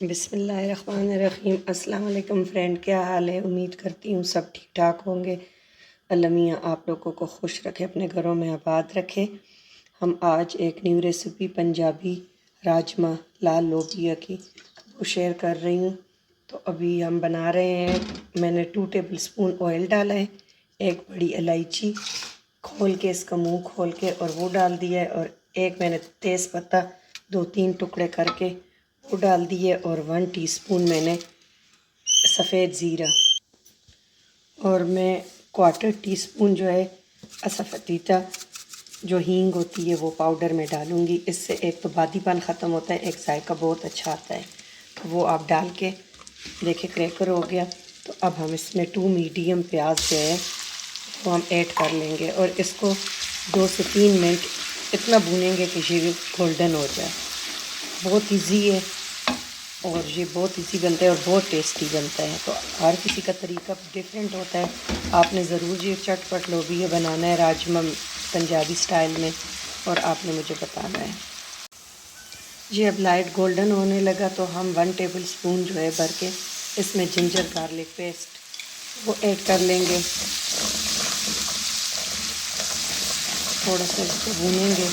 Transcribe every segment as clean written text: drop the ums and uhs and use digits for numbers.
बिस्मिल्लाहिर्रहमानिर्रहीम। अस्सलाम वालेकुम फ्रेंड, क्या हाल है? उम्मीद करती हूँ सब ठीक ठाक होंगे। अल्लाह मियाँ आप लोगों को खुश रखे, अपने घरों में आबाद रखे। हम आज एक न्यू रेसिपी पंजाबी राजमा लाल लोबिया की वो शेयर कर रही हूँ। तो अभी हम बना रहे हैं। मैंने 2 टेबल स्पून ऑयल डाला है, एक बड़ी इलायची खोल के, इसका मुंह खोल के और वो डाल दिया है, और एक मैंने तेज़ पत्ता 2-3 टुकड़े करके वो डाल दिए, और 1 टीस्पून मैंने सफ़ेद ज़ीरा, और मैं 1/4 टीस्पून जो है असफ़तीता जो हींग होती है वो पाउडर में डालूँगी। इससे एक तो बादीपन ख़त्म होता है, एक जायका बहुत अच्छा आता है। तो वो आप डाल के देखिए क्रैकर हो गया। तो अब हम इसमें 2 मीडियम प्याज जो है वो हम ऐड कर लेंगे, और इसको 2 से 3 मिनट इतना भूनेंगे कि ये गोल्डन हो जाए। बहुत इजी है और ये बहुत इजी बनता है और बहुत टेस्टी बनता है। तो हर किसी का तरीका डिफरेंट होता है। आपने ज़रूर ये चटपट लोबिया बनाना है राजमा पंजाबी स्टाइल में, और आपने मुझे बताना है। ये अब लाइट गोल्डन होने लगा तो हम 1 टेबल स्पून जो है भर के इसमें जिंजर गार्लिक पेस्ट वो ऐड कर लेंगे। थोड़ा सा इसको भूनेंगे।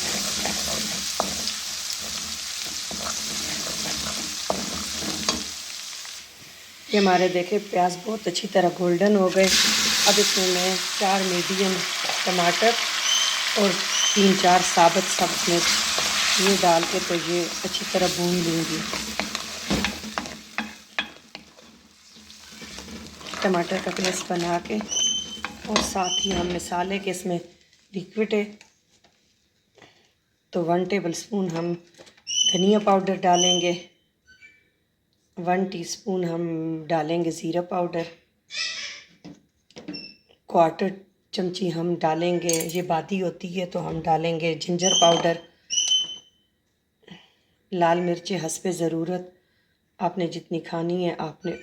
ये हमारे देखे प्याज बहुत अच्छी तरह गोल्डन हो गए। अब इसमें मैं 4 मीडियम टमाटर और 3-4 साबुत सब्ज़ मिर्च ये डाल के तो ये अच्छी तरह भून लूँगी। टमाटर का पेस्ट बना के, और साथ ही हम मसाले के इसमें लिक्विड है तो 1 टेबल स्पून हम धनिया पाउडर डालेंगे, 1 टीस्पून हम डालेंगे ज़ीरा पाउडर, 1/4 चमची हम डालेंगे, ये बादी होती है तो हम डालेंगे जिंजर पाउडर, लाल मिर्चें हस्बे ज़रूरत, आपने जितनी खानी है आपने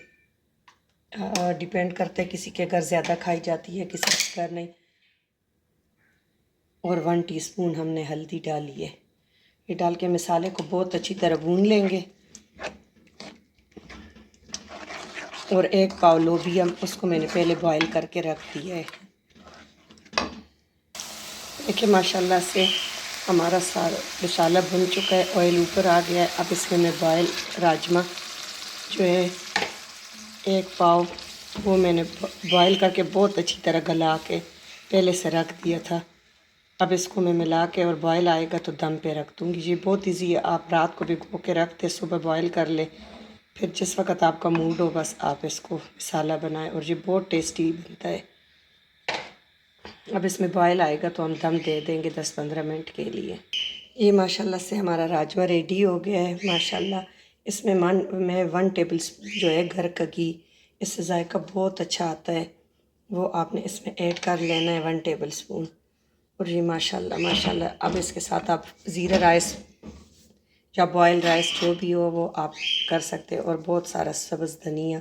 डिपेंड करता है, किसी के घर ज़्यादा खाई जाती है किसी के घर नहीं। और 1 टीस्पून हमने हल्दी डाली है। ये डाल के मसाले को बहुत अच्छी तरह भून लेंगे। और 1 पाव लोबिया उसको मैंने पहले बॉईल करके रख दिया है। देखिए माशाल्लाह से हमारा सारा मसाला भुन चुका है, ऑयल ऊपर आ गया है। अब इसमें मैं बॉयल राजमा जो है 1 पाव वो मैंने बॉईल करके बहुत अच्छी तरह गला के पहले से रख दिया था। अब इसको मैं मिला के, और बॉयल आएगा तो दम पे रख दूँगी। ये बहुत इजी है, आप रात को भिगो के रख दे, सुबह बॉयल कर ले, फिर जिस वक़्त आपका मूड हो बस आप इसको मसाला बनाएं, और ये बहुत टेस्टी बनता है। अब इसमें बॉयल आएगा तो हम दम दे देंगे 10-15 मिनट के लिए। ये माशाल्लाह से हमारा राजमा रेडी हो गया है माशाल्लाह। इसमें मैं 1 टेबल स्पून जो है घर का घी, इससे जायका बहुत अच्छा आता है, वो आपने इसमें ऐड कर लेना है 1 टेबल स्पून। और ये माशाल्लाह माशाल्लाह अब इसके साथ आप ज़ीरा राइस या बॉयल राइस जो भी हो वो आप कर सकते हैं, और बहुत सारा सब्ज़ धनिया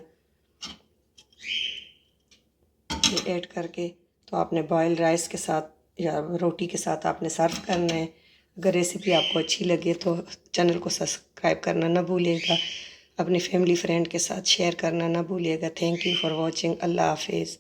ये ऐड करके तो आपने बॉयल राइस के साथ या रोटी के साथ आपने सर्व करना है। अगर रेसिपी आपको अच्छी लगे तो चैनल को सब्सक्राइब करना ना भूलिएगा, अपनी फैमिली फ्रेंड के साथ शेयर करना ना भूलिएगा। Thank you for watching. Allah हाफिज़।